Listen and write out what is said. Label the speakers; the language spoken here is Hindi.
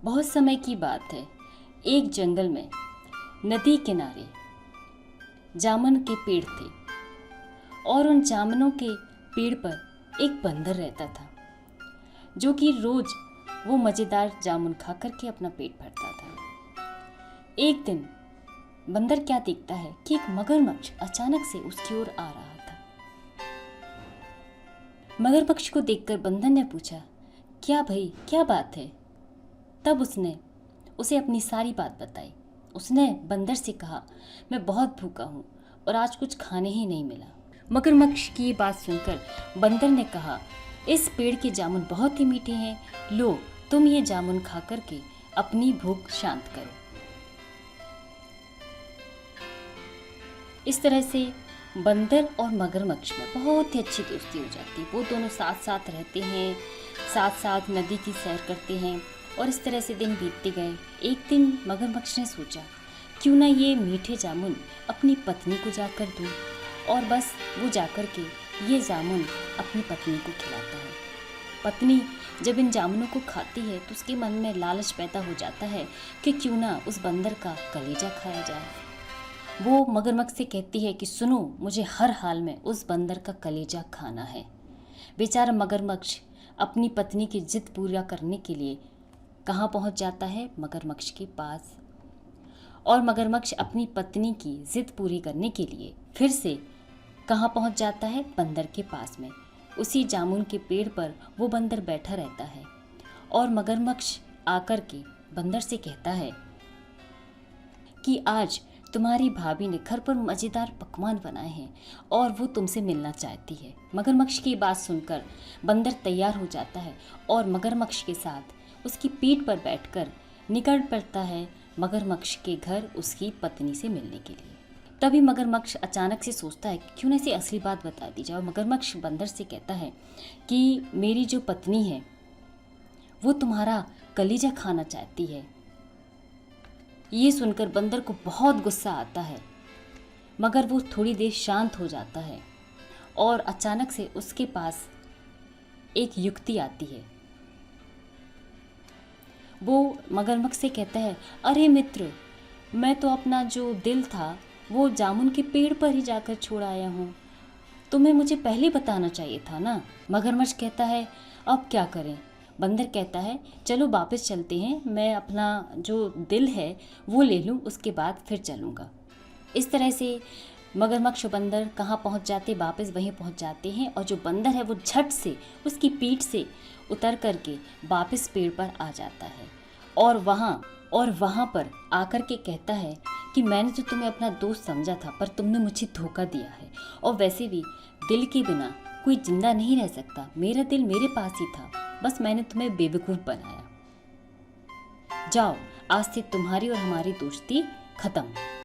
Speaker 1: बहुत समय की बात है। एक जंगल में नदी किनारे जामुन के पेड़ थे और उन जामुनों के पेड़ पर एक बंदर रहता था जो कि रोज वो मज़ेदार जामुन खा करके अपना पेट भरता था। एक दिन बंदर क्या देखता है कि एक मगरमच्छ अचानक से उसकी ओर आ रहा था। मगरमच्छ को देखकर बंदर ने पूछा, क्या भाई, क्या बात है? तब उसने उसे अपनी सारी बात बताई। उसने बंदर से कहा, मैं बहुत भूखा हूँ और आज कुछ खाने ही नहीं मिला। मगरमच्छ की ये बात सुनकर बंदर ने कहा, इस पेड़ के जामुन बहुत ही मीठे हैं, लो तुम ये जामुन खा करके अपनी भूख शांत करो। इस तरह से बंदर और मगरमच्छ में बहुत ही अच्छी दोस्ती हो जाती है। वो दोनों साथ साथ रहते हैं, साथ साथ नदी की सैर करते हैं और इस तरह से दिन बीतते गए। एक दिन मगरमच्छ ने सोचा, क्यों ना ये मीठे जामुन अपनी पत्नी को जाकर दूं, और बस वो जाकर के ये जामुन अपनी पत्नी को खिलाता है। पत्नी जब इन जामुनों को खाती है तो उसके मन में लालच पैदा हो जाता है कि क्यों ना उस बंदर का कलेजा खाया जाए। वो मगरमच्छ से कहती है कि सुनो, मुझे हर हाल में उस बंदर का कलेजा खाना है। बेचारा मगरमच्छ अपनी पत्नी की जिद पूरा करने के लिए कहाँ पहुँच जाता है? मगरमच्छ के पास। और मगरमच्छ अपनी पत्नी की जिद पूरी करने के लिए फिर से कहाँ पहुँच जाता है? बंदर के पास में। उसी जामुन के पेड़ पर वो बंदर बैठा रहता है और मगरमच्छ आकर के बंदर से कहता है कि आज तुम्हारी भाभी ने घर पर मज़ेदार पकवान बनाए हैं और वो तुमसे मिलना चाहती है। मगरमच्छ की बात सुनकर बंदर तैयार हो जाता है और मगरमच्छ के साथ उसकी पीठ पर बैठकर निकल पड़ता है मगरमच्छ के घर उसकी पत्नी से मिलने के लिए। तभी मगरमच्छ अचानक से सोचता है कि क्यों न इसे असली बात बता दी जाए। मगरमच्छ बंदर से कहता है कि मेरी जो पत्नी है वो तुम्हारा कलेजा खाना चाहती है। ये सुनकर बंदर को बहुत गुस्सा आता है, मगर वो थोड़ी देर शांत हो जाता है और अचानक से उसके पास एक युक्ति आती है। वो मगरमच्छ से कहता है, अरे मित्र, मैं तो अपना जो दिल था वो जामुन के पेड़ पर ही जाकर छोड़ आया हूँ, तुम्हें मुझे पहले बताना चाहिए था ना। मगरमच्छ कहता है, अब क्या करें? बंदर कहता है, चलो वापस चलते हैं, मैं अपना जो दिल है वो ले लूँ, उसके बाद फिर चलूँगा। इस तरह से मगरमच्छ बंदर कहाँ पहुँच जाते? वापस वहीं पहुँच जाते हैं और जो बंदर है वो झट से उसकी पीठ से उतर करके वापस पेड़ पर आ जाता है और वहाँ पर आकर के कहता है कि मैंने तो तुम्हें अपना दोस्त समझा था, पर तुमने मुझे धोखा दिया है, और वैसे भी दिल के बिना कोई जिंदा नहीं रह सकता। मेरा दिल मेरे पास ही था, बस मैंने तुम्हें बेवकूफ़ बनाया। जाओ, आज से तुम्हारी और हमारी दोस्ती खत्म।